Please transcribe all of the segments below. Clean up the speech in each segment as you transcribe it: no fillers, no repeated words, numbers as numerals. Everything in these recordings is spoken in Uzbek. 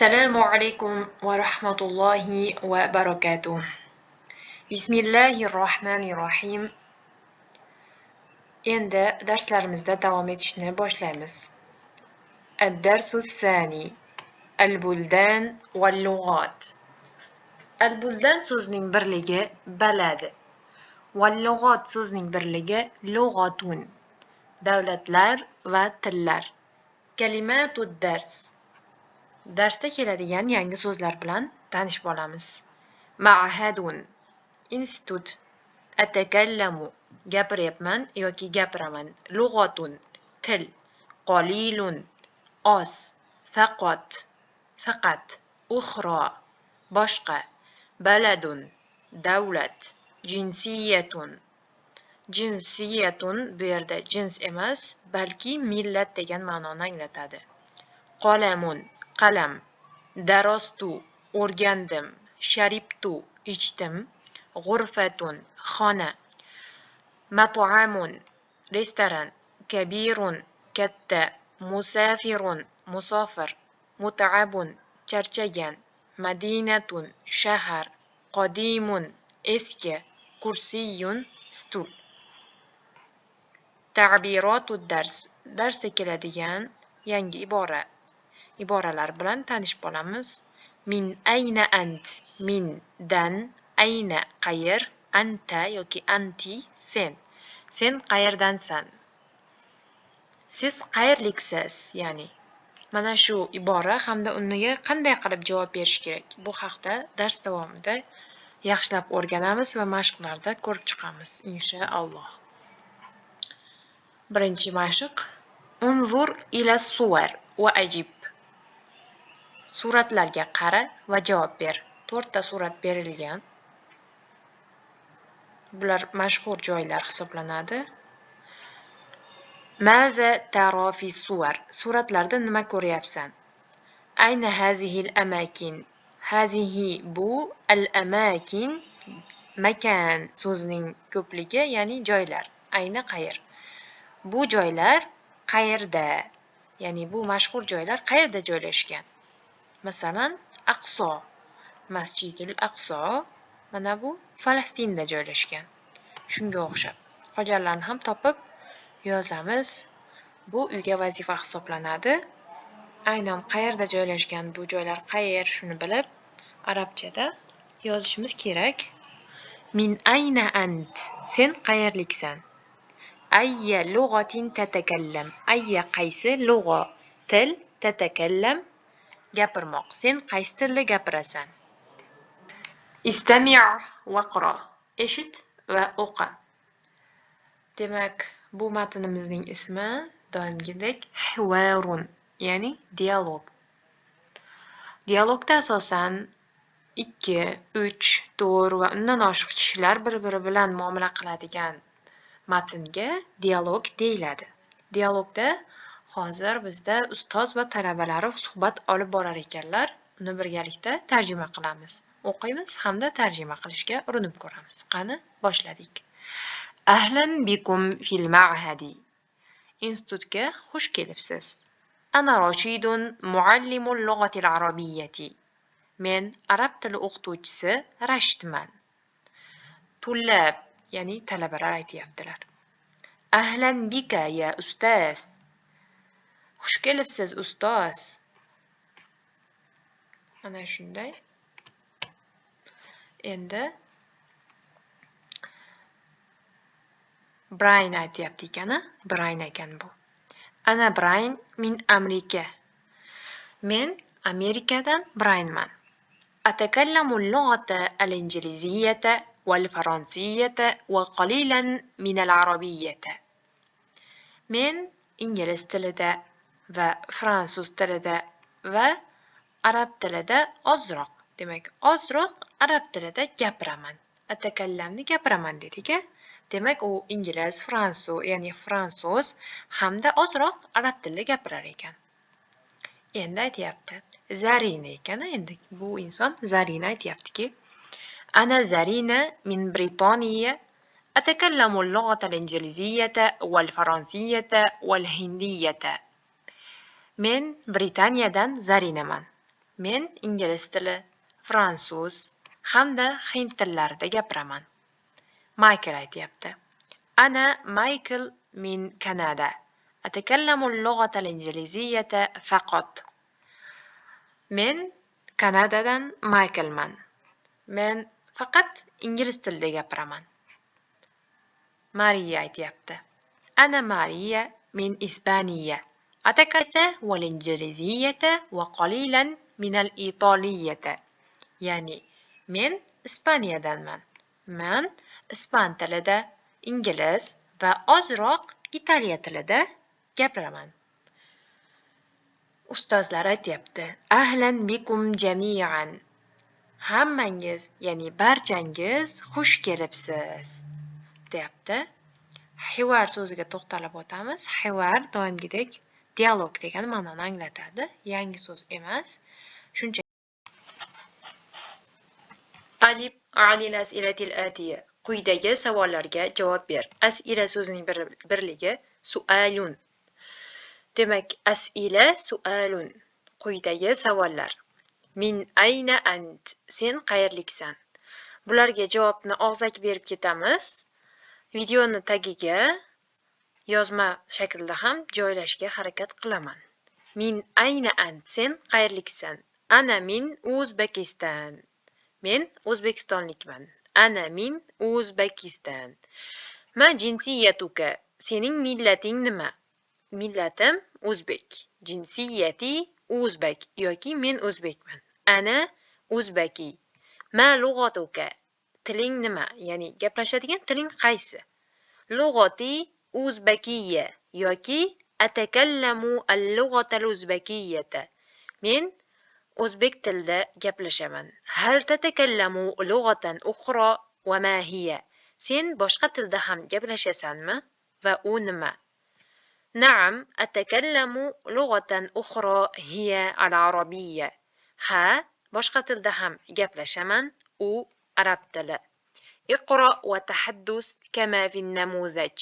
Assalomu alaykum va rahmatullohi va barakatuh. Bismillahirrohmanirrohim. Endi darslarimizda davom etishni boshlaymiz. Ad-darsu thani. Al-buldan wal-lughat. Al-buldan so'zining birligi balad. Wal-lughat so'zining birligi lughatun. Davlatlar va tillar. Kalimatud dars. Darsda keladigan yangi so'zlar bilan tanishib olamiz. Ma'hadun institut. Atakallamu gapiryapman yoki gapiraman. Lughatun til. Qalilun oz. Faqat. Ukhra boshqa. Baladun davlat. Jinsiyatun bu yerda jins emas, balki millat degan ma'noni anglatadi. Qalamun qalam. Darostu o'rgandim. Sharibtu ichdim. G'urfatun xona. Mat'amun restoran. Kabirun katta. Musafirun musofir. Mut'abun charchagan. Madinatun shahar. Qodimun eski. Kursiyun stul. Ta'birotud dars. Darsda keladigan yangi iboralar bilan tanishib olamiz. Min ayna ant. Min dan. Ayna qayer. Anta yoki anti sen. Sen qayerdansan? Siz qayerliksiz? Ya'ni mana shu ibora hamda uniga qanday qilib javob berish kerak? Bu haqda dars davomida yaxshilab o'rganamiz va mashqlarda ko'rib chiqamiz inshaalloh. Birinchi mashq. Unzur ila suvar va ajib. Suratlarga qara va javob ber. 4 ta surat berilgan. Bular mashhur joylar hisoblanadi. Maza tara fi suvar. Suratlarda nima ko'ryapsan? Ayna hazihil amakin. Hazihi bu al-amakin makan so'zining ko'pligi, ya'ni joylar. Ayna qayer. Bu joylar qayerda? Ya'ni bu mashhur joylar qayerda joylashgan? Masalan, Aqso, Masjidul Aqso mana bu Falastinda joylashgan. Shunga o'xshab. Qolganlarni ham topib yozamiz. Bu uyga vazifa hisoblanadi. Aynan qayerda joylashgan, bu joylar qayer, shuni bilib arabchada yozishimiz kerak. Min ayna ant. Sen qayerliksan? Ayya lug'atin tatakallam. Ayya qaysi lug'a til tatakallam gapirmoq. Sen qaysi tilda gapirasan? Istami' va qra. Eshit va o'qi. Demak, bu matnimizning ismi doimgidek hiwarun, ya'ni dialog. Dialogda asosan 2, 3, 4 va undan oshiq kishilar bir-biri bilan muomala qiladigan matnga dialog deyiladi. Dialogda hozir bizda ustoz va talabalari suhbat olib borar ekanlar. Uni birgalikda tarjima qilamiz. O'qiymiz hamda tarjima qilishga urinib ko'ramiz. Qani, boshladik. Ahlan bikum fil ma'hadi. Institutga xush kelibsiz. Ana Rashidun muallimul lughatil arabiyyati. Men arab tili o'qituvchisi Rashidman. Tullab, ya'ni talabalar aytayaptilar. Ahlan bika ya ustaz. Xush kelibsiz ustoz. Ana shunday. Endi Brian aytayapti ekan, Brian ekan bu. Ana Brian min Amerika. Men Amerikadan Brianman. Atakallamu al-lughata al-injiliziyyata wal-fransiyata wa qalilan min al-arabiyyata. Men ingliz tilida va fransuz tilida va arab tilida ozroq, demak, ozroq arab tilida gapiraman. Atakallamni gapiraman dedik-a? Demak, u ingliz, fransuz, ya'ni fransuz hamda ozroq arab tilida gapirar ekan. Endi aytayapti. Zarina ekan, endi bu inson Zarina aytayaptiki, ana Zarina min Britaniya atakallamu al-lughata al-injiliziyyata wal-fransiyata wal-hindiyata. Men Britaniyadan Zarinaman. Men ingliz tili, fransuz hamda hind tillarida gapiraman. Michael aytyapti. Ana Michael min Kanada. أتكلم اللغة الإنجليزية فقط. Men Kanadadan Michaelman. Men faqat ingliz tilida gapiraman. Maria aytyapti. أنا ماريا من إسبانيا. أتكلم والإنجليزية وقليلا من الإيطالية. Yani men Ispaniyadanman. Men ispan tilida, ingliz va ozroq Italiya tilida gapiraman. Ustozlar aytyapti. Ahlan bikum jami'an. Hammangiz, ya'ni barchangiz xush kelibsiz, deyapti. Hivar so'ziga to'xtalib o'tamiz. Hivar doimgidek dialog degan ma'noni anglatadi. Yangi so'z emas. Shuncha Alif anil as'ilatil atiya. Quyidagi savollarga javob ber. As'ila so'zining birligi su'alun. Demak, as'ila su'alun. Quyidagi savollar. Min ayna ant? Sen qayerliksan? Bularga javobni og'zaki berib ketamiz. Videoni tagiga yozma shaklda ham joylashga harakat qilaman. Min ayna ant? Sen qayerliksan? Ana min Uzbekistan. Men O'zbekistonlikman. Ana min Uzbekistan. Ma jinsiyatuka? Sening millating nima? Millatim o'zbek. Jinsiyati o'zbek yoki men o'zbekman. Ana o'zbaki. Ma lug'atuka? Tiling nima? Ya'ni gaplashadigan tiling qaysi? Lug'ati o'zbekiyya yoki atakallamu al-lug'ata al-o'zbekiyyata. Men o'zbek tilida gaplashaman. Hal tatakallamu lug'atan ukhra va ma hiya? Sen boshqa tilda ham gaplashasanmi va u nima? Na'am, atakallamu lughatan ukhra hiya al-arabiyya. Ha, boshqa tilda ham gaplashaman, u arab tili. Iqra va tahaddus kama fi namuzaj.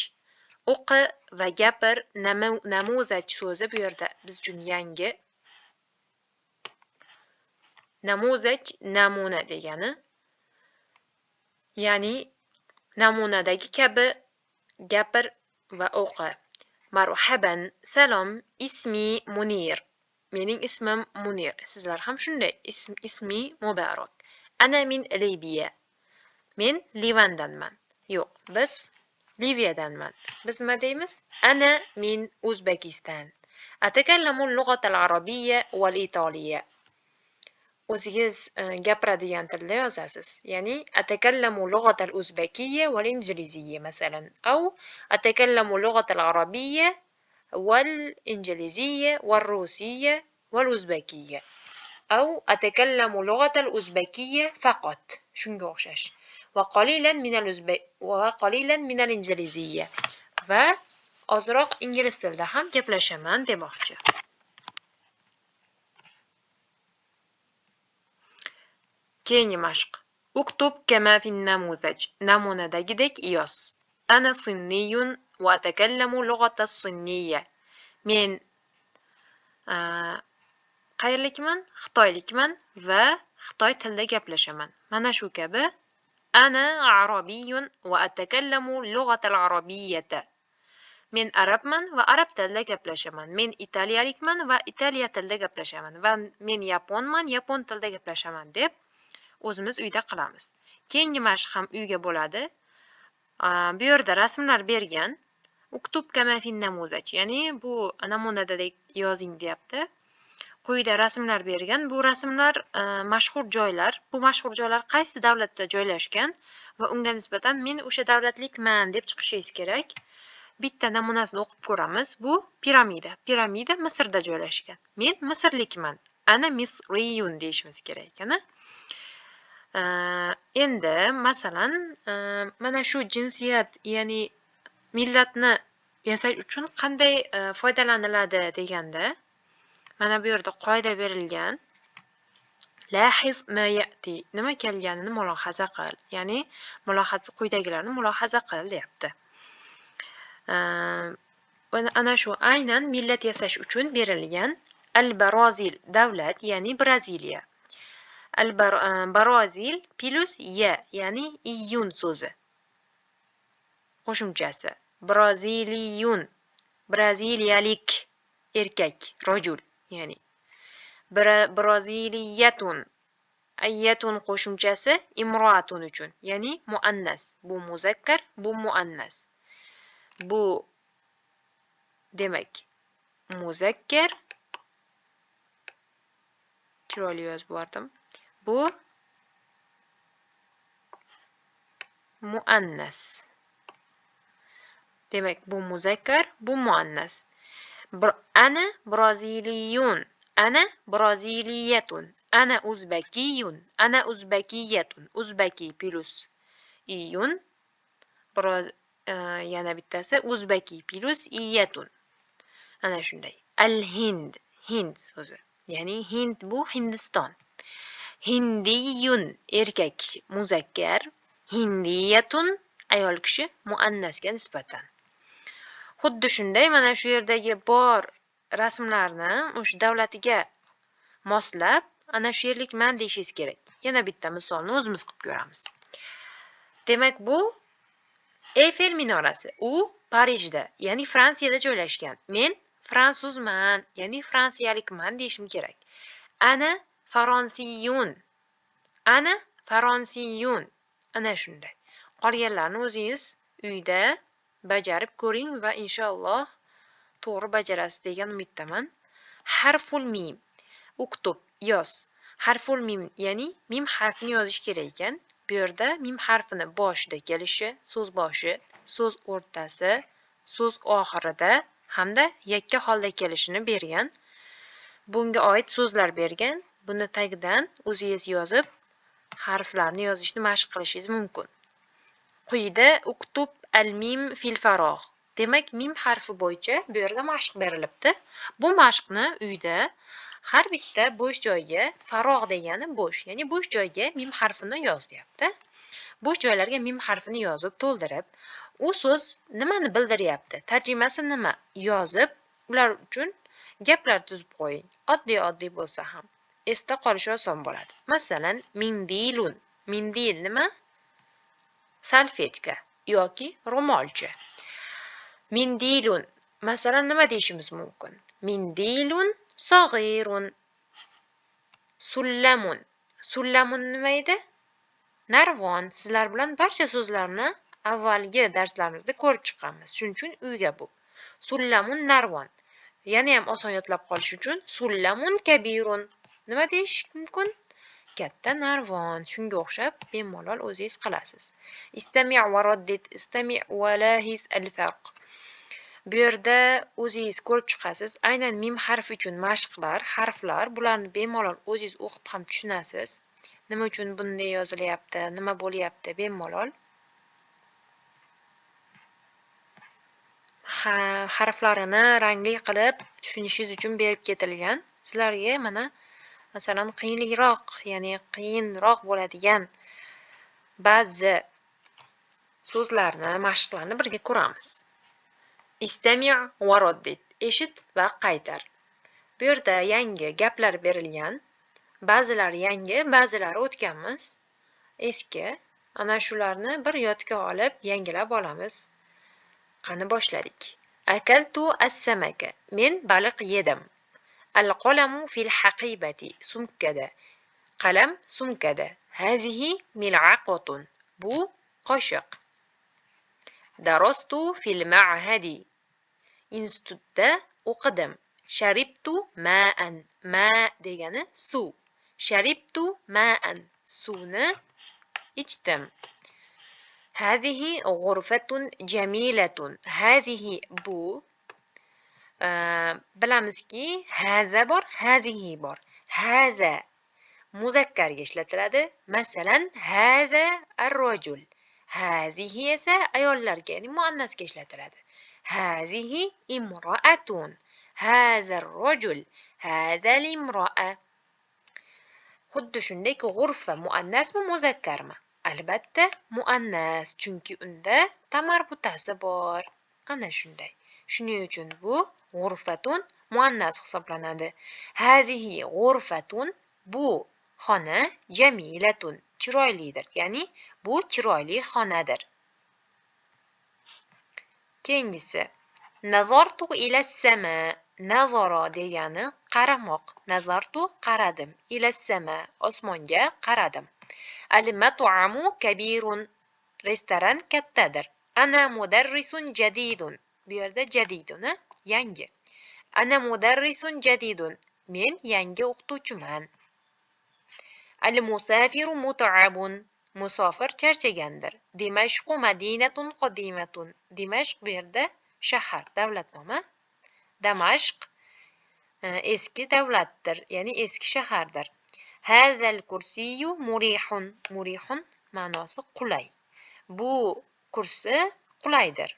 O'qi va gapir. Namuzaj so'zi bu yerda biz uchun yangi. Namuzaj namuna degani. Ya'ni namunadagi kabi gapir va o'qi. Marhaban, salom, ismi Munir. Mening ismim Munir. Sizlar ham shunday. Ismi Mubarak. Ana min Libiya. Men Livandanman. Yo'q, biz Liviyadanman. Biz nima deymiz? Ana min O'zbekiston. Atakallamu al-lughata al-arabiyya wal-italiyya. O'zingiz gapiradigan tilda yozasiz. Ya'ni atakallamu lughata al-o'zbekiyya wal-injiliziyya masalan. Aw atakallamu lughata al-arabiyya wal-injiliziyya wal-rusiyya wal-o'zbekiyya. Aw atakallamu lughata al-o'zbekiyya faqat. Shunga o'xshash. Va qalilan min al-injiliziyya. Va ozroq ingliz tilida ham gaplashaman demoqchi. Keyingi mashq. Uktub kama fi namuzaj. Namunadagidek yoz. Ana sinniyun va atakallamu lughata as-sinniyya. Men qayerlikman? Xitoylikman va Xitoy tilida gaplashaman. Mana shu kabi. Ana arabiyun va atakallamu lughata al-arabiyyata. Men arabman va arab tilida gaplashaman. Men italiyalikman va Italiya tilida gaplashaman. Va men yaponman, yapon tilida gaplashaman deb o'zimiz uyda qilamiz. Keyingi mashq ham uyga bo'ladi. Bu yerda rasmlar bergan. Uktub kama fi namuzaj. Ya'ni bu namunadadek yozing deyapti. Quyida rasmlar bergan. Bu rasmlar mashhur joylar. Bu mashhur joylar qaysi davlatda joylashgan va unga nisbatan men o'sha davlatlikman deb chiqishingiz kerak. Bitta namunasini o'qib ko'ramiz. Bu piramida. Piramida Misrda joylashgan. Men Misrlikman. Ana misriyun deyishimiz kerak ekan. Endi masalan mana shu jinsiyat, ya'ni millatni yasash uchun qanday foydalaniladi deganda mana bu yerda qoida berilgan. Lahiz ma ya'ti. Nima kelganini mulohaza qil. Ya'ni mulohaza quyidagilarni mulohaza qil deyapti. Ana shu aynan millat yasash uchun berilgan Al-Barazil davlat, ya'ni Braziliya. Barazil plus ya, ya'ni iyun so'zi. Qo'shimchasi. Braziliyun, braziliyalik erkak, rajul, ya'ni. Braziliyatun, ayyatun qo'shimchasi imroatun uchun, ya'ni muannas. Bu muzakkar, bu muannas. Bu demak muzakkar, chiroyli yozib yubordim. Bu muannas. Demak, bu muzakkar, bu muannas. Ana braziliyun, ana braziliyatun, ana uzbekiyun, ana uzbekiyatun. Uzbeki plus iyun, yana bittasi uzbeki plus iyatun. Ana shunday. Al-Hind, Hind so'zi. Ya'ni Hind bu Hindiston. Hindiyun erkak kishi muzakkar, hindiyatun ayol kishi muannasga nisbatan. Xuddi shunday mana shu yerdagi bor rasmlarni o'sha davlatiga moslab, ana shu yerlikman deyishingiz kerak. Yana bitta misolni o'zimiz qilib ko'ramiz. Demak, bu Eyfel minorasi. U Parijda, ya'ni Fransiyada joylashgan. Men fransuzman, ya'ni fransiyalikman deyishim kerak. Ana faransiyun. Ana faransiyun. Ana shunday. Qolganlarni o'zingiz uyda bajarib ko'ring va inshaalloh to'g'ri bajarasiz degan umiddaman. Harful mim. Uktub, yoz. Harful mim, ya'ni mim harfini yozish kerak ekan. Bu yerda mim harfini boshida kelishi, so'z boshi, so'z o'rtasi, so'z oxirida hamda yakka holda kelishini bergan. Bunga oid so'zlar bergan. Buni tagidan o'zingiz yozib, harflarni yozishni mashq qilishingiz mumkin. Quyida uktub al-mim fil farogh. Demak, mim harfi bo'yicha bu yerda mashq berilibdi. Bu mashqni uyda har bitta bo'sh joyga, farogh degani bo'sh, ya'ni bo'sh joyga mim harfini yoz deyapti. Bo'sh joylarga mim harfini yozib, to'ldirib, u so'z nimani bildiryapti, tarjimasi nima yozib, ular uchun gaplar tuzib qo'ying. Oddiy bo'lsa ham esda qolishi oson bo'ladi. Masalan, mindilun. Mindil nima? Salfetka yoki ro'molcha. Mindilun. Masalan, nima deyishimiz mumkin? Mindilun sag'irun. Sullamun. Sullamun nima edi? Narvon. Sizlar bilan barcha so'zlarni avvalgi darslarimizda ko'rib chiqqanmiz. Shuning uchun uyga bu. Sullamun narvon. Yana ham oson yodlab qolish uchun sullamun kabirun. Nima deyish mumkin? Katta narvon. Shunga o'xshab bemalol o'zingiz qilasiz. Istami' va raddid, istami' va lahis al-farq. Bu yerda o'zingiz ko'rib chiqasiz. Aynan mim harfi uchun mashqlar, harflar, bularni bemalol o'zingiz o'qib ham tushunasiz. Nima uchun bunday yozilyapti, nima bo'lyapti bemalol. Harflarini rangli qilib tushunishingiz uchun berib ketilgan. Sizlarga mana masalan qiyinliroq, ya'ni qiyinroq bo'ladigan ba'zi so'zlarni, mashqlarni birga ko'ramiz. Istami' va raddid. Eshit va qaytar. Bu yerda yangi gaplar berilgan. Ba'zilari yangi, ba'zilari o'tganmiz. Eski. Ana shularni bir yodga olib, yangilab olamiz. Qani boshladik. Akaltu as-samaka. Men baliq yedim. Al-qalamu fil haqibati. Sumkada. Qalam sumkada. Hazihi mil'aqatun. Bu qoshiq. Darastu fil ma'hadi. Institutda o'qidim. Sharibtu ma'an. Ma degani suv. Sharibtu ma'an. Suvni ichdim. Hazihi g'urfatun jamilatun. Hazihi bu. Bilamizki, haza bor, hazihi bor. Haza muzakkarga ishlatiladi. Masalan, haza ar-rajul. Hazihi esa ayollarga, ya'ni muannasga ishlatiladi. Hazihi imra'atun. Haza ar-rajul. Haza al-imra'a. Xuddi shunday g'urfa muannasmi, muzakkarmi? Albatta muannas, chunki unda tamarbutasi bor. Ana shunday. Shuning uchun bu g'urfatun muannas hisoblanadi. Hadihi g'urfatun bu xona jamilatun chiroylidir. Ya'ni bu chiroyli xonadir. Keyingisi nazartu ila sama. Nazara degani qaramoq. Nazartu qaradim. Ila sama osmonga qaradim. Al mat'amu kabirun. Restoran kattadir. Ana mudarrisun jadidun. Bu yerda jadidun yangi. Ana mudarrisun jadidun. Men yangi o'qituvchiman. Al musafiru mut'abun. Musofir charchagandir. Dimashqu madinatun qodimatun. Dimashq bu yerda shahar, davlatnoma. Damashq eski davlatdir, ya'ni eski shahardir. Hazal kursiyu murihun. Murihun ma'nosi qulay. Bu kursi qulaydir.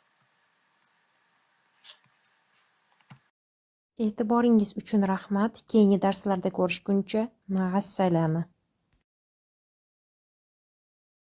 E'tiboringiz uchun rahmat. Keyingi darslarda ko'rishguncha ma'assalama.